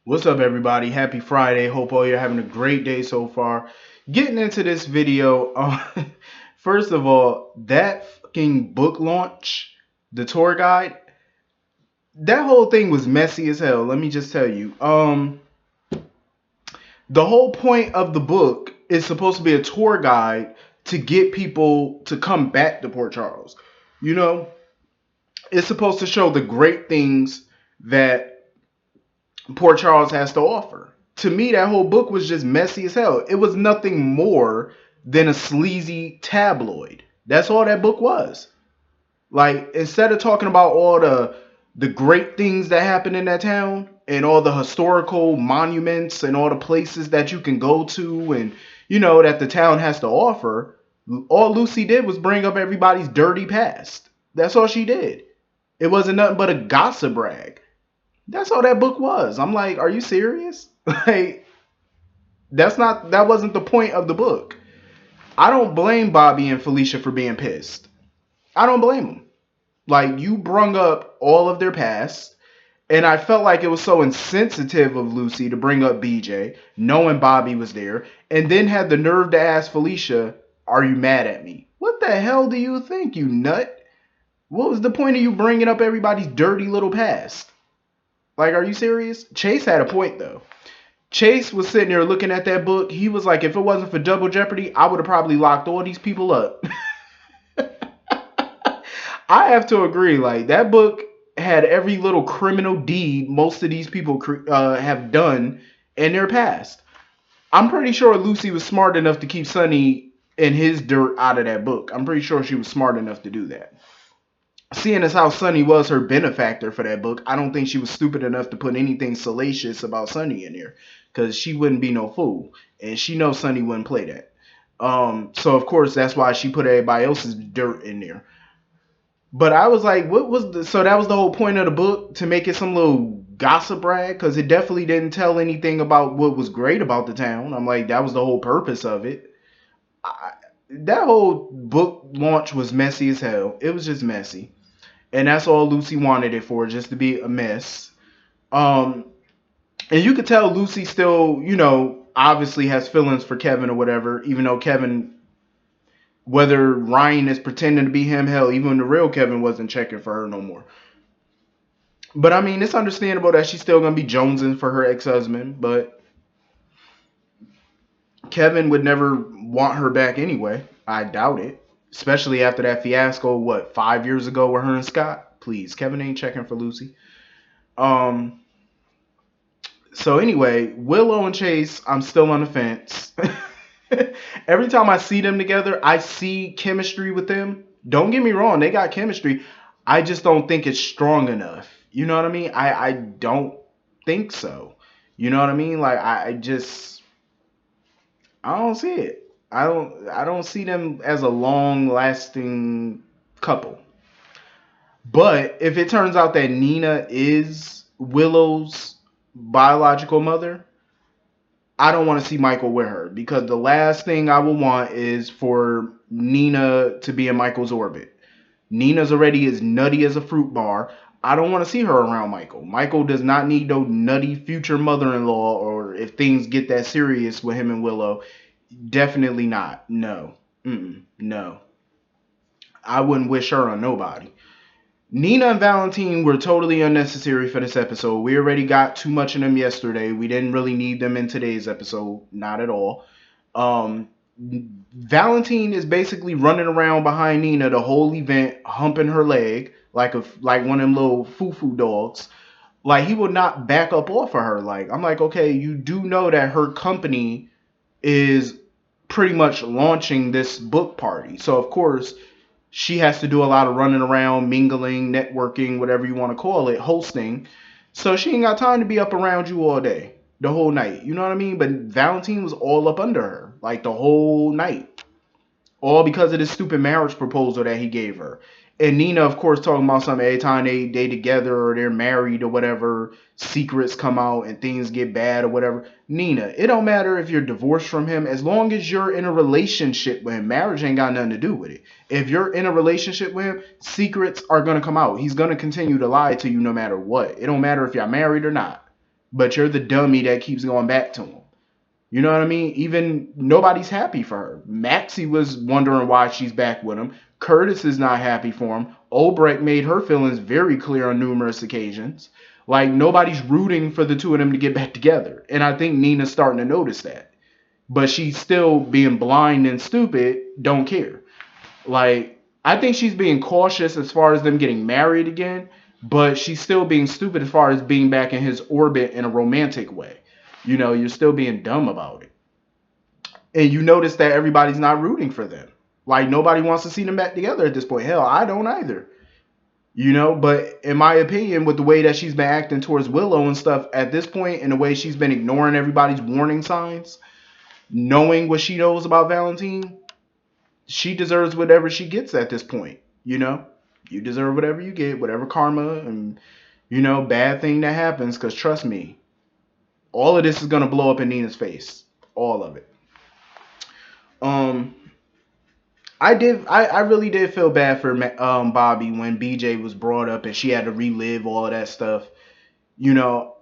What's up, everybody? Happy Friday. Hope all you're having a great day so far. Getting into this video, first of all, that fucking book launch, the tour guide, that whole thing was messy as hell. Let me just tell you. The whole point of the book is supposed to be a tour guide to get people to come back to Port Charles. You know, it's supposed to show the great things that Port Charles has to offer. To me, that whole book was just messy as hell. It was nothing more than a sleazy tabloid. That's all that book was. Like, instead of talking about all the great things that happen in that town and all the historical monuments and all the places that you can go to and that the town has to offer, all Lucy did was bring up everybody's dirty past. That's all she did. It wasn't nothing but a gossip rag. That's all that book was. I'm like, are you serious? Like, that wasn't the point of the book. I don't blame Bobby and Felicia for being pissed. I don't blame them. Like, you brung up all of their past, and I felt like it was so insensitive of Lucy to bring up BJ, knowing Bobby was there, and then had the nerve to ask Felicia, "Are you mad at me?" What the hell do you think, you nut? What was the point of you bringing up everybody's dirty little past? Like, are you serious? Chase had a point, though. Chase was sitting there looking at that book. He was like, if it wasn't for Double Jeopardy, I would have probably locked all these people up. I have to agree. Like, that book had every little criminal deed most of these people have done in their past. I'm pretty sure Lucy was smart enough to keep Sonny and his dirt out of that book. I'm pretty sure she was smart enough to do that. Seeing as how Sonny was her benefactor for that book, I don't think she was stupid enough to put anything salacious about Sonny in there, because she wouldn't be no fool, and she knows Sonny wouldn't play that. So of course that's why she put everybody else's dirt in there. But I was like, what was so that was the whole point of the book, to make it some little gossip rag, because it definitely didn't tell anything about what was great about the town. I'm like, that was the whole purpose of it. That whole book launch was messy as hell. It was just messy. And that's all Lucy wanted it for, just to be a mess. Um, and you could tell Lucy still, obviously has feelings for Kevin or whatever, even though Kevin, whether Ryan is pretending to be him, hell, even the real Kevin wasn't checking for her no more. But I mean, it's understandable that she's still gonna be jonesing for her ex-husband, but Kevin would never want her back anyway. I doubt it. Especially after that fiasco, 5 years ago with her and Scott? Please, Kevin ain't checking for Lucy. Um, so anyway, Willow and Chase, I'm still on the fence. Every time I see them together, I see chemistry with them. Don't get me wrong, they got chemistry. I just don't think it's strong enough. You know what I mean? I don't think so. You know what I mean? Like, I don't see it. I don't see them as a long lasting couple. But if it turns out that Nina is Willow's biological mother, I don't want to see Michael with her, because the last thing I will want is for Nina to be in Michael's orbit. Nina's already as nutty as a fruit bar. I don't want to see her around Michael. Michael does not need no nutty future mother-in-law, or if things get that serious with him and Willow, definitely not. No. No. I wouldn't wish her on nobody. Nina and Valentine were totally unnecessary for this episode. We already got too much of them yesterday. We didn't really need them in today's episode. Not at all. Um, Valentine is basically running around behind Nina the whole event, humping her leg like one of them little foo-foo dogs. Like, he would not back up off of her. Like, I'm like, okay, you do know that her company is pretty much launching this book party. So of course she has to do a lot of running around, mingling, networking, whatever you want to call it, hosting. So she ain't got time to be up around you all day, the whole night. You know what I mean? But Valentine was all up under her, like, the whole night. All because of this stupid marriage proposal that he gave her. And Nina, of course, talking about something every time they together or they're married or whatever, secrets come out and things get bad or whatever. Nina, it don't matter if you're divorced from him, as long as you're in a relationship with him. Marriage ain't got nothing to do with it. If you're in a relationship with him, secrets are gonna come out. He's gonna continue to lie to you no matter what. It don't matter if you're married or not. but you're the dummy that keeps going back to him. You know what I mean? Even nobody's happy for her. Maxie was wondering why she's back with him. Curtis is not happy for him. Obrecht made her feelings very clear on numerous occasions. Like nobody's rooting for the two of them to get back together. And I think Nina's starting to notice that. But she's still being blind and stupid, don't care. Like I think she's being cautious as far as them getting married again, but she's still being stupid as far as being back in his orbit in a romantic way. You know, you're still being dumb about it. And you notice that everybody's not rooting for them. Like nobody wants to see them back together at this point. Hell, I don't either. You know, but in my opinion, with the way that she's been acting towards Willow and stuff at this point, and the way she's been ignoring everybody's warning signs, knowing what she knows about Valentine, she deserves whatever she gets at this point. You know, you deserve whatever you get, whatever karma and bad thing that happens. Because trust me, all of this is gonna blow up in Nina's face, all of it. Um, I really did feel bad for Bobby when BJ was brought up and she had to relive all of that stuff. You know,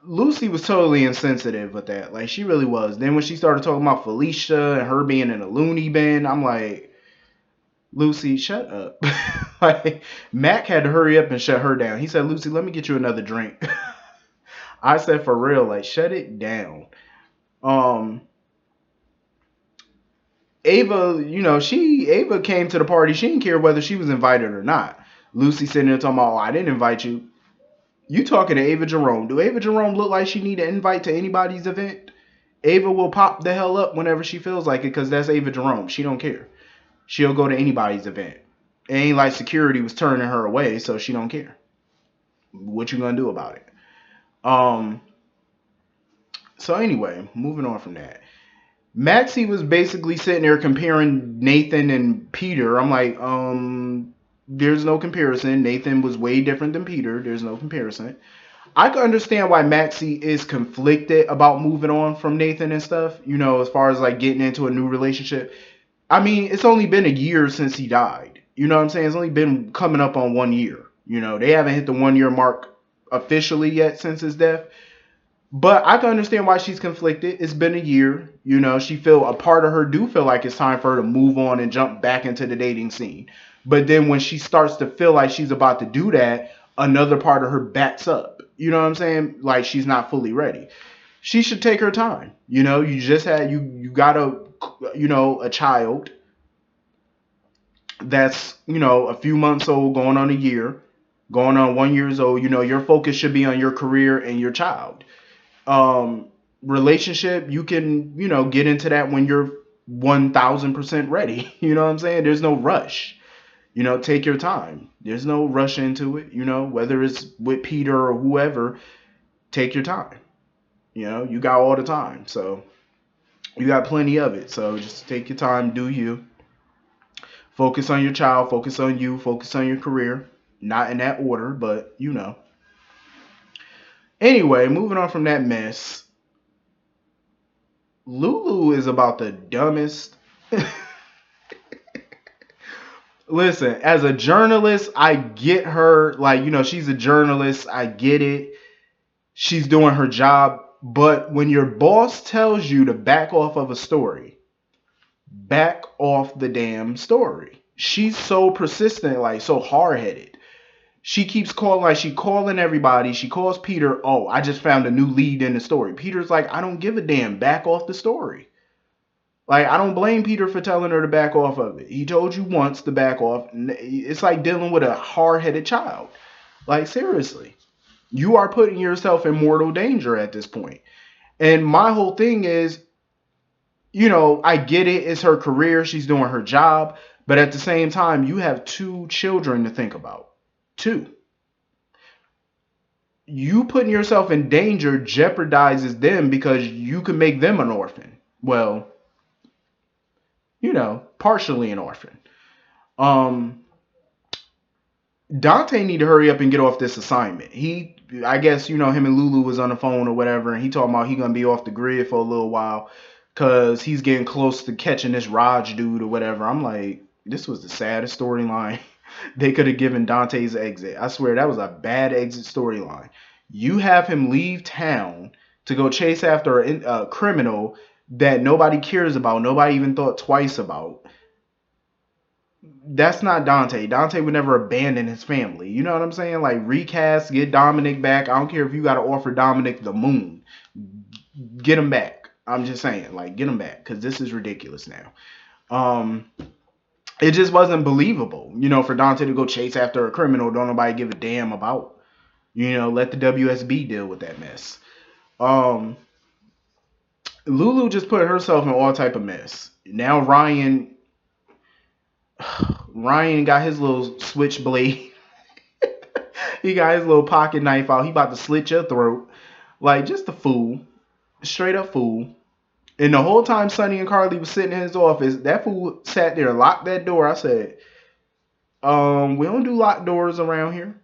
Lucy was totally insensitive with that. Like she really was. Then when she started talking about Felicia and her being in a loony bin, I'm like, Lucy, shut up. Like Mac had to hurry up and shut her down. He said, Lucy, let me get you another drink. I said, for real, like shut it down. Um, Ava, Ava came to the party. She didn't care whether she was invited or not. Lucy sitting there talking about, oh, I didn't invite you. You talking to Ava Jerome. Do Ava Jerome look like she need an invite to anybody's event? Ava will pop the hell up whenever she feels like it because that's Ava Jerome. She don't care. She'll go to anybody's event. It ain't like security was turning her away, so she don't care. What you gonna do about it? Um. So anyway, moving on from that. Maxie was basically sitting there comparing Nathan and Peter. I'm like, there's no comparison. Nathan was way different than Peter. There's no comparison. I can understand why Maxie is conflicted about moving on from Nathan and stuff, as far as like getting into a new relationship. I mean, it's only been a year since he died. You know what I'm saying? It's only been coming up on 1 year. They haven't hit the 1 year mark officially yet since his death. But I can understand why she's conflicted. It's been a year. She feel a part of her do feel like it's time for her to move on and jump back into the dating scene. But then when she starts to feel like she's about to do that, another part of her backs up. You know what I'm saying? Like she's not fully ready. She should take her time. You just had you got a child that's a few months old, going on a year, going on 1 year old. Your focus should be on your career and your child. Relationship, you can get into that when you're 1000% ready. You know what I'm saying? There's no rush. Take your time. There's no rush into it. Whether it's with Peter or whoever, take your time. You got all the time, so you got plenty of it. So just take your time, do you. Focus on your child, focus on you, focus on your career. Not in that order, but Anyway, moving on from that mess. Lulu is about the dumbest. Listen, as a journalist, I get her. Like, she's a journalist. I get it. She's doing her job. But when your boss tells you to back off of a story, back off the damn story. She's so persistent, like so hard-headed. She keeps calling, like she calling everybody. She calls Peter, oh, I just found a new lead in the story. Peter's like, I don't give a damn. Back off the story. Like, I don't blame Peter for telling her to back off of it. He told you once to back off. It's like dealing with a hard-headed child. Like, seriously. You are putting yourself in mortal danger at this point. And my whole thing is, I get it. It's her career. She's doing her job. But at the same time, you have 2 children to think about. 2. You putting yourself in danger jeopardizes them because you can make them an orphan. Well, partially an orphan. Dante need to hurry up and get off this assignment. I guess, him and Lulu was on the phone or whatever, and he talking about he gonna be off the grid for a little while because he's getting close to catching this Raj dude or whatever. I'm like, this was the saddest storyline they could have given Dante's exit. I swear that was a bad exit storyline. You have him leave town to go chase after a criminal that nobody cares about, nobody even thought twice about. That's not Dante. Dante would never abandon his family. You know what I'm saying? Like, recast, get Dominic back. I don't care if you got to offer Dominic the moon. Get him back. I'm just saying, like, get him back, because this is ridiculous now. It just wasn't believable, for Dante to go chase after a criminal don't nobody give a damn about. Let the WSB deal with that mess. Lulu just put herself in all type of mess. Now Ryan got his little switchblade. He got his little pocket knife out. He about to slit your throat. Like, just a fool. Straight up fool. And the whole time Sonny and Carly was sitting in his office, that fool sat there, locked that door. I said, we don't do locked doors around here.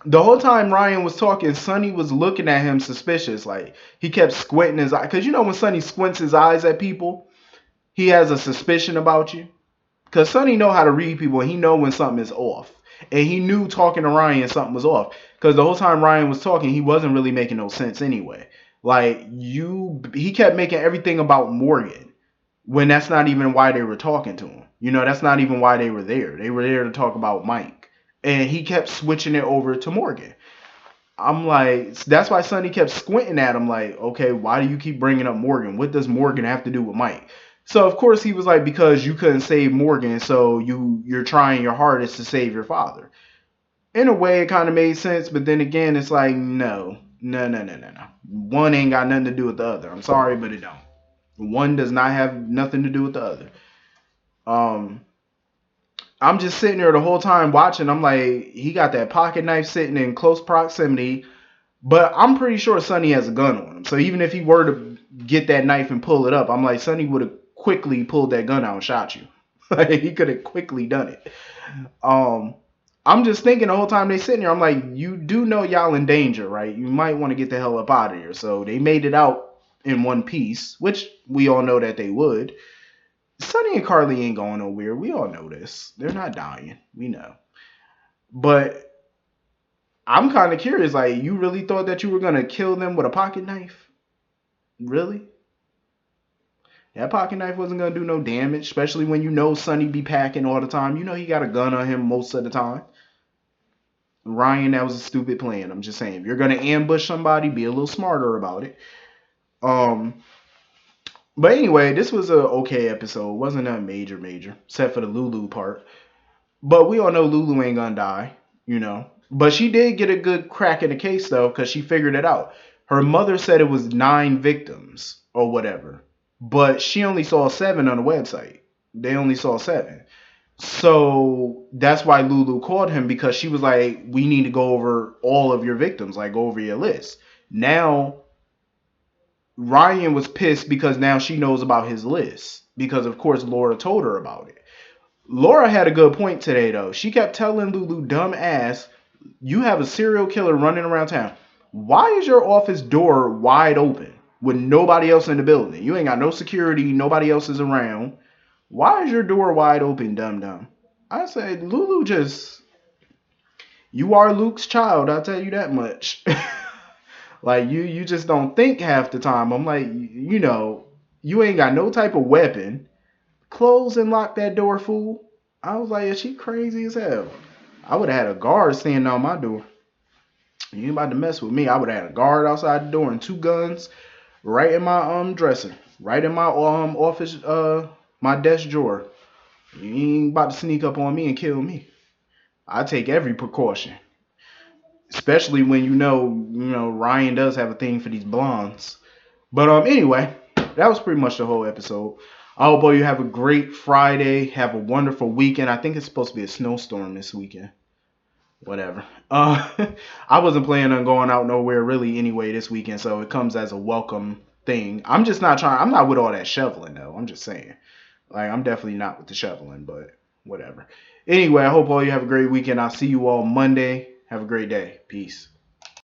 The whole time Ryan was talking, Sonny was looking at him suspicious. Like, he kept squinting his eye. Because when Sonny squints his eyes at people, he has a suspicion about you. Because Sonny know how to read people, and he know when something is off. And he knew talking to Ryan something was off. Because the whole time Ryan was talking, he wasn't really making no sense anyway. Like, he kept making everything about Morgan. When that's not even why they were talking to him. That's not even why they were there. They were there to talk about Mike. And he kept switching it over to Morgan. I'm like, that's why Sonny kept squinting at him like, okay, why do you keep bringing up Morgan? What does Morgan have to do with Mike? So, of course, he was like, because you couldn't save Morgan, so you're trying your hardest to save your father. In a way, it kind of made sense, but then again, it's like, no. One ain't got nothing to do with the other. I'm sorry, but it don't. One does not have nothing to do with the other. I'm just sitting there the whole time watching. I'm like, he got that pocket knife sitting in close proximity, but I'm pretty sure Sonny has a gun on him. So even if he were to get that knife and pull it up, I'm like, Sonny would have quickly pulled that gun out and shot you. Like, he could have quickly done it. I'm just thinking the whole time they sitting there, I'm like, you do know y'all in danger, right? You might want to get the hell up out of here. So they made it out in one piece, which we all know that they would. Sonny and Carly ain't going nowhere. We all know this. They're not dying. We know. But I'm kind of curious. Like, you really thought that you were going to kill them with a pocket knife? Really? That pocket knife wasn't going to do no damage, especially when Sonny be packing all the time. He got a gun on him most of the time. Ryan, that was a stupid plan. I'm just saying. If you're going to ambush somebody, be a little smarter about it. But anyway, this was a okay episode. It wasn't a major, except for the Lulu part. But we all know Lulu ain't gonna die, But she did get a good crack in the case, though, because she figured it out. Her mother said it was 9 victims or whatever. But she only saw 7 on the website. They only saw 7. So that's why Lulu called him, because she was like, we need to go over all of your victims, like go over your list. Now, Ryan was pissed because now she knows about his list. Because, of course, Laura told her about it. Laura had a good point today, though. She kept telling Lulu, dumb ass, you have a serial killer running around town. Why is your office door wide open with nobody else in the building? You ain't got no security. Nobody else is around. Why is your door wide open, dumb? I said, Lulu you are Luke's child. I'll tell you that much. Like, you just don't think half the time. I'm like, you ain't got no type of weapon. Close and lock that door, fool. I was like, is she crazy as hell? I would have had a guard standing on my door. You ain't about to mess with me. I would have had a guard outside the door and 2 guns right in my dresser. Right in my office, my desk drawer. You ain't about to sneak up on me and kill me. I take every precaution. Especially when Ryan does have a thing for these blondes. But anyway, that was pretty much the whole episode. I hope all you have a great Friday. Have a wonderful weekend. I think it's supposed to be a snowstorm this weekend. Whatever. I wasn't planning on going out nowhere really anyway this weekend, so it comes as a welcome thing. I'm not with all that shoveling though. I'm just saying. Like, I'm definitely not with the shoveling, but whatever. Anyway, I hope all you have a great weekend. I'll see you all Monday. Have a great day. Peace.